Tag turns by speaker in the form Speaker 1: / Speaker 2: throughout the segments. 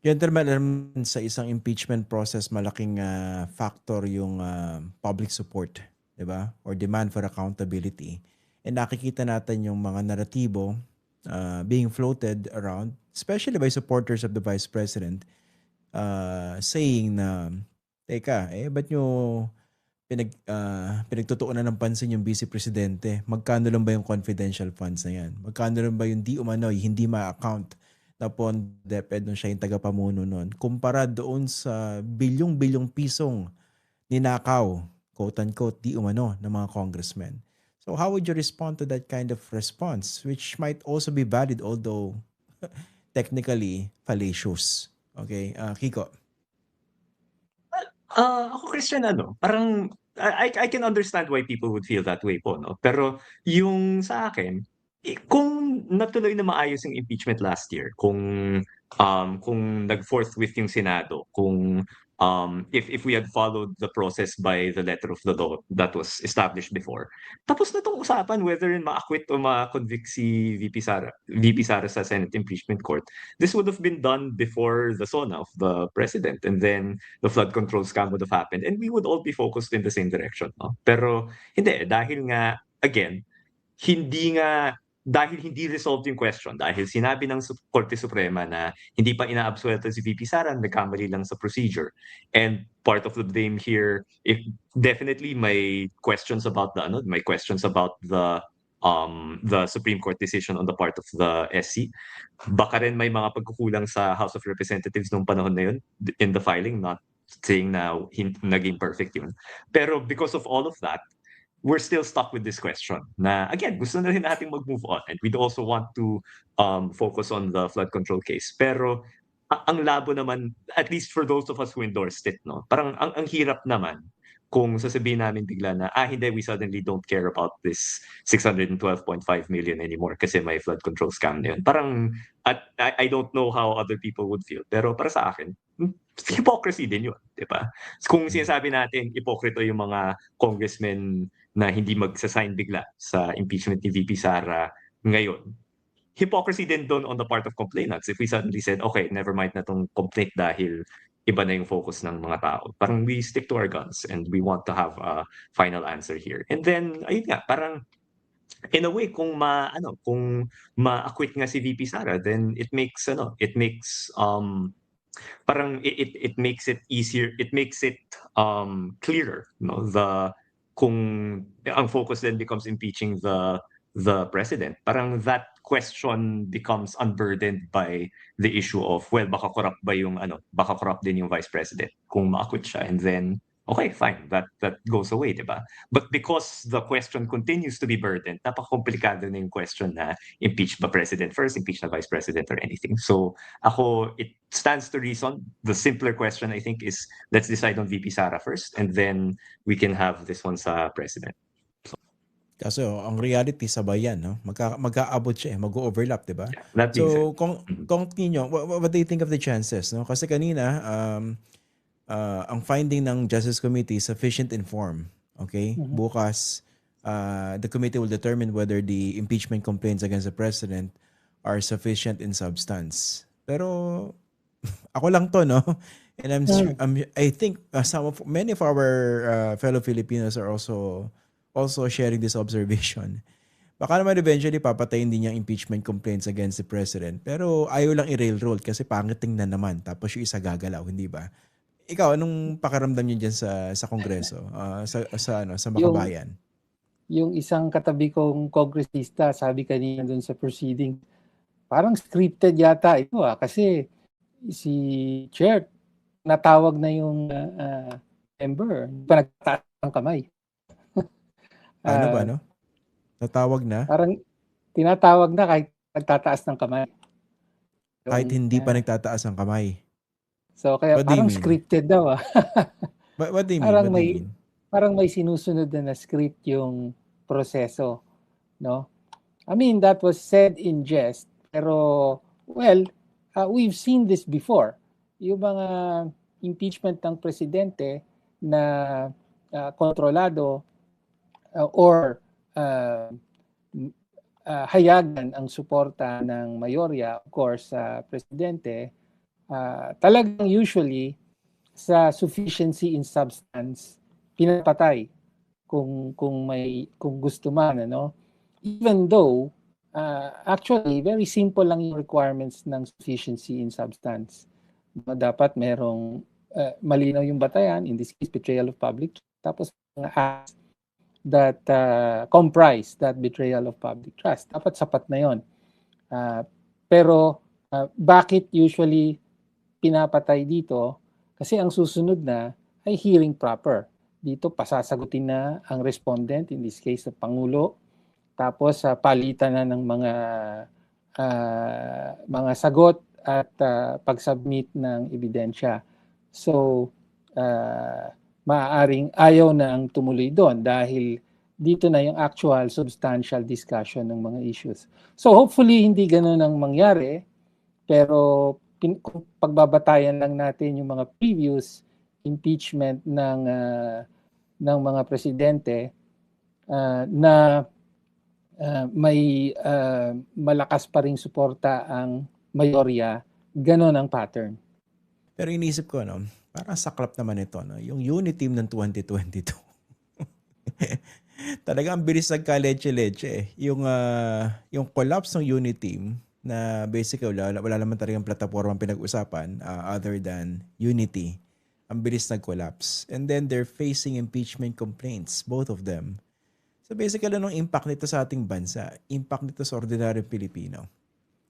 Speaker 1: Gentlemen, alam mo, sa isang impeachment process, malaking factor yung public support, di ba? Or demand for accountability. And nakikita natin yung mga naratibo being floated around, especially by supporters of the Vice President, saying na, teka, ba't nyo pinagtutuunan ng pansin yung Vice Presidente? Magkano lang ba yung confidential funds na yan? Magkano lang ba yung di umano, hindi ma-account na PONDEPED nung siya yung tagapamuno nun? Kumpara doon sa bilyong-bilyong pisong ninakaw, quote-unquote, di umano ng mga congressmen. So how would you respond to that kind of response, which might also be valid, although technically fallacious? Okay, Kiko.
Speaker 2: Ako Christian, parang I can understand why people would feel that way po, no? Pero yung sa akin, kung natuloy na maayos yung impeachment last year, kung nag-forthwith yung Senado, kung if we had followed the process by the letter of the law that was established before, tapos na tong usapan whether ma-acquit o ma-convict si VP Sara sa Senate Impeachment Court. This would have been done before the SONA of the president, and then the flood control scam would have happened, and we would all be focused in the same direction, no? Pero hindi, dahil nga, again, dahil hindi resolved yung question, dahil sinabi ng Korte Suprema na hindi pa inaabsuelto si VP Sara, nagkamali lang sa procedure. And part of the blame here, definitely may questions about the Supreme Court decision on the part of the SC. Baka rin may mga pagkukulang sa House of Representatives nung panahon na yun in the filing, not saying na naging perfect yun. Pero because of all of that, we're still stuck with this question na, again, gusto na rin natin mag-move on, and we'd also want to focus on the flood control case. Pero ang labo naman, at least for those of us who endorsed it, no? Parang ang hirap naman kung sasabihin namin bigla na, hindi, we suddenly don't care about this 612.5 million anymore kasi may flood control scam na yun. Parang, I don't know how other people would feel, pero para sa akin, hypocrisy din yun, di ba? Kung sinasabi natin, ipokrito yung mga congressmen na hindi magsasign bigla sa impeachment ni VP Sara ngayon, hypocrisy din doon on the part of complainants. If we suddenly said, okay, never mind na tong complaint dahil iba na yung focus ng mga tao. Parang we stick to our guns and we want to have a final answer here. And then, ayun nga, parang in a way, kung ma-acquit nga si VP Sara, then it makes parang it makes it easier, it makes it clearer, no, kung ang focus then becomes impeaching the president, parang that question becomes unburdened by the issue of, well, baka corrupt din yung vice president kung ma-acquit siya, and then okay, fine, that goes away, di ba? But because the question continues to be burdened, napaka-komplikado na yung question na impeach ba president first, impeach na vice president, or anything. So ako, it stands to reason. The simpler question, I think, is let's decide on VP Sara first, and then we can have this one sa president.
Speaker 1: Kaso, ang reality, sabay yan, no? Magkaabot siya, mag-overlap, di ba?
Speaker 2: Yeah, that being
Speaker 1: So,
Speaker 2: said.
Speaker 1: kung Nino, what do you think of the chances, no? Kasi kanina, ang finding ng Justice Committee, sufficient informed. Okay? Bukas, the committee will determine whether the impeachment complaints against the president are sufficient in substance. Pero ako lang to, no? And I think many of our fellow Filipinos are also sharing this observation. Baka naman eventually papatayin din yung impeachment complaints against the president. Pero ayaw lang i-railroad kasi pangit tingnan naman. Tapos yung isa gagalaw, hindi ba? Ikaw, anong pakiramdam niyo dyan sa Kongreso, sa Makabayan?
Speaker 3: Yung isang katabi kong kongresista, sabi kanina dun sa proceeding, parang scripted yata ito kasi si Chair, natawag na yung member, pa nagtataas ng kamay.
Speaker 1: Ano ba, no? Natawag na?
Speaker 3: Parang tinatawag na kahit nagtataas ng kamay.
Speaker 1: Kahit hindi pa nagtataas ng kamay.
Speaker 3: So kaya parang scripted daw.
Speaker 1: What do you mean?
Speaker 3: Parang may sinusunod na script yung proseso, no? I mean, that was said in jest, pero well, we've seen this before. Yung mga impeachment ng presidente na kontrolado or hayagan ang suporta ng mayorya, of course, sa presidente, talagang usually sa sufficiency in substance pinapatay kung gusto man, ano, even though actually very simple lang yung requirements ng sufficiency in substance. Dapat merong malinaw yung batayan, in this case betrayal of public, tapos mga acts that comprise that betrayal of public trust. Dapat sapat na yon. Pero bakit usually pinapatay dito? Kasi ang susunod na ay hearing proper. Dito pasasagutin na ang respondent, in this case the Pangulo, tapos palitan na ng mga sagot at pag-submit ng ebidensya. So maaaring ayaw na ang tumuloy doon dahil dito na yung actual substantial discussion ng mga issues. So hopefully hindi ganoon ang mangyari, pero kung pagbabatayan lang natin yung mga previous impeachment ng mga presidente na may malakas pa ring suporta ang mayorya, ganon ang pattern.
Speaker 1: Pero inisip ko, no, parang saklap naman ito, no? Yung unit team ng 2022. Talagang bilis nagka-leche-leche eh. Yung collapse ng unit team na basically wala naman talagang plataforma pinag-usapan other than unity. Ang bilis nag-collapse. And then they're facing impeachment complaints, both of them. So basically, anong impact nito sa ating bansa? Impact nito sa ordinary Pilipino.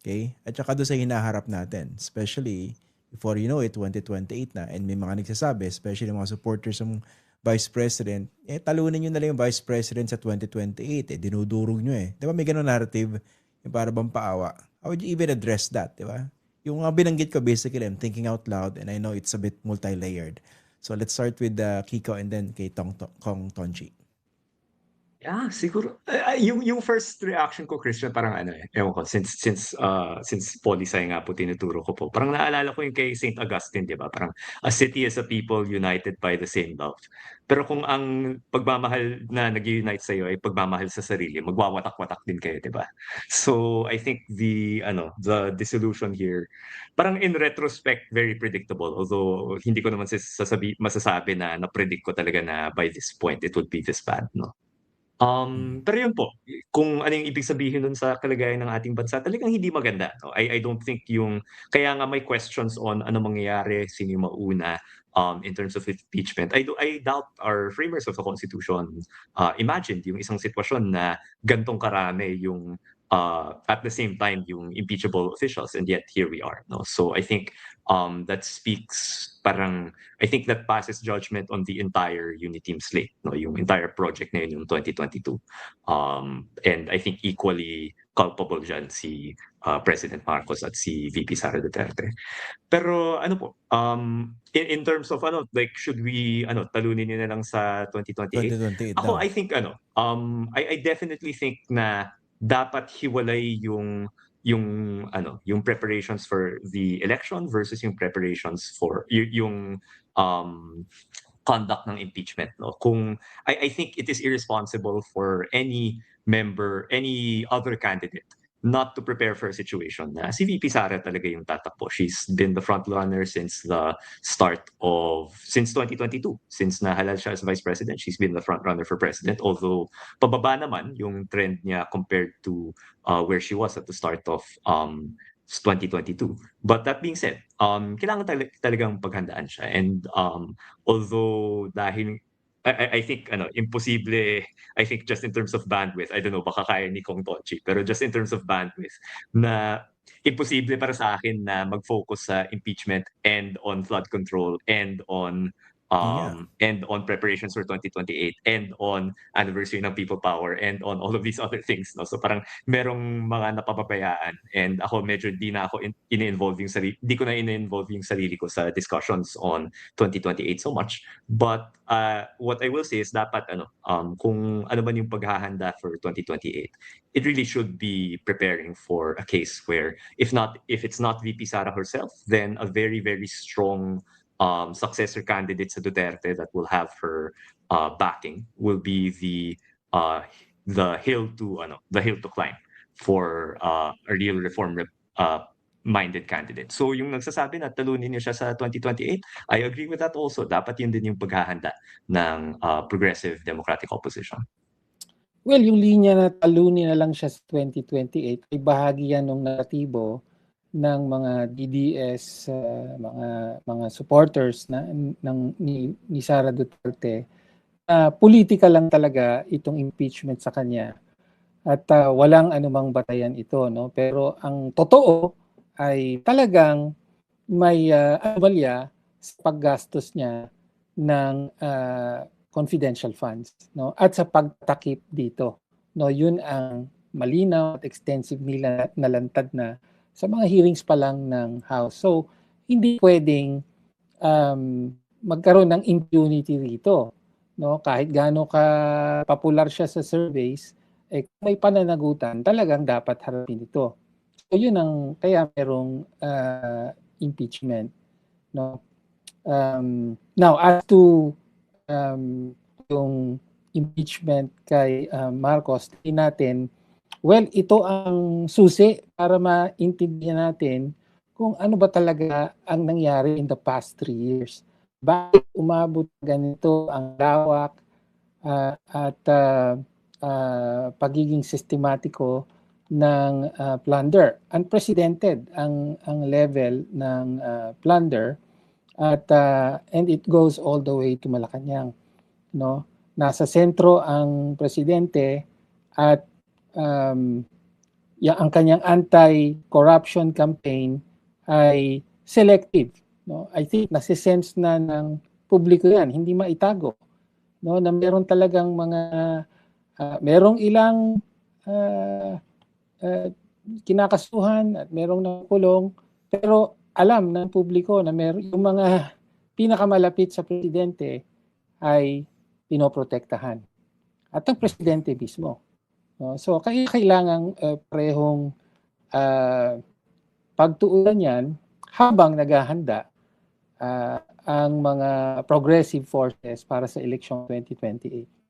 Speaker 1: Okay? At saka doon sa hinaharap natin, especially before you know it, 2028 na, and may mga nagsasabi, especially mga supporters ng Vice President, talunin nyo na lang yung Vice President sa 2028, dinudurog nyo eh. Di ba may ganun narrative, yung para bang paawa? How would you even address that, di ba? Yung binanggit ko, basically, I'm thinking out loud, and I know it's a bit multi-layered. So let's start with Kiko and then kay Kong Tonchi.
Speaker 2: Yeah, siguro yung first reaction ko, Christian, parang ewan ko, since poli sci nga po tinuturo ko po, parang naalala ko yung kay St. Augustine, di ba? Parang a city is a people united by the same love. Pero kung ang pagmamahal na nag-unite sa iyo ay pagmamahal sa sarili, magwawatak-watak din kayo, di ba? So I think the dissolution here, parang in retrospect very predictable, although hindi ko naman masasabi na na-predict ko talaga na by this point it would be this bad, no? Pero yun po, kung ano yung ibig sabihin nun sa kalagayan ng ating bansa, talagang hindi maganda, no? I don't think kaya nga may questions on ano mangyayari, sino yung mauna in terms of impeachment. I doubt our framers of the Constitution imagined yung isang sitwasyon na gantong karami yung at the same time yung impeachable officials, and yet here we are, no? So I think that speaks, I think that passes judgment on the entire Uniteam slate, no, yung entire project na yun yung 2022. And I think equally culpable dyan si President Marcos at si VP Sara Duterte. Pero ano po, in terms of like should we talunin yun na lang sa 2028?
Speaker 1: 2028
Speaker 2: Ako,
Speaker 1: daw.
Speaker 2: I think I definitely think na dapat hiwalay yung preparations for the election versus yung preparations for yung conduct ng impeachment, no? I think it is irresponsible for any member, any other candidate not to prepare for a situation na si VP Sara talaga yung tatakbo. She's been the front runner since 2022. Since nahalal siya as Vice President, she's been the front runner for President. Although pababa naman yung trend niya compared to where she was at the start of 2022. But that being said, kailangan talagang paghandaan siya. And although dahil I think imposible, I think just in terms of bandwidth, I don't know, baka kaya ni Kong Tonchi, pero just in terms of bandwidth, na imposible para sa akin na mag-focus sa impeachment and on flood control and on preparations for 2028 and on anniversary ng people power and on all of these other things, no? So parang merong mga napapabayaan, and ako medyo di ko na in-involve yung sarili ko sa discussions on 2028 so much. But what I will say is dapat kung ano man yung paghahanda for 2028, it really should be preparing for a case where if it's not VP Sara herself, then a very, very strong successor candidate sa Duterte that will have her backing will be the hill to climb for a real reform minded candidate. So yung nagsasabi na talunin niyo siya sa 2028, I agree with that also. Dapat yun din yung paghahanda ng progressive democratic opposition.
Speaker 3: Well, yung linya na talunin na lang siya sa 2028 ay bahagi yan ng naratibo ng mga DDS, mga supporters ni Sara Duterte. Politika lang talaga itong impeachment sa kanya at walang anumang batayan ito, no? Pero ang totoo ay talagang may anomalya sa paggastos niya ng confidential funds, no? At sa pagtakip dito, no? Yun ang malinaw at extensive nila nalantad na sa mga hearings pa lang ng House. So hindi pwedeng magkaroon ng impunity rito, no? Kahit gaano ka popular siya sa surveys, may pananagutan, talagang dapat harapin ito. So yun ang kaya merong impeachment, no? Now as to yung impeachment kay Marcos, natin, well, ito ang susi para maintindihan natin kung ano ba talaga ang nangyari in the past 3 years. Bakit umabot ganito ang lawak at pagiging sistematiko ng plunder. Unprecedented ang level ng plunder at and it goes all the way to Malacanang, no? Nasa sentro ang presidente at ang kanyang anti-corruption campaign ay selective, no? I think nasi-sense na ng publiko yan, hindi maitago, no? Na meron talagang mga merong ilang kinakasuhan at merong nakulong, pero alam ng publiko na yung mga pinakamalapit sa presidente ay pinoprotektahan. At ang presidente mismo. So kailangang parehong pagtuunan yan habang naghahanda ang mga progressive forces para sa election 2028.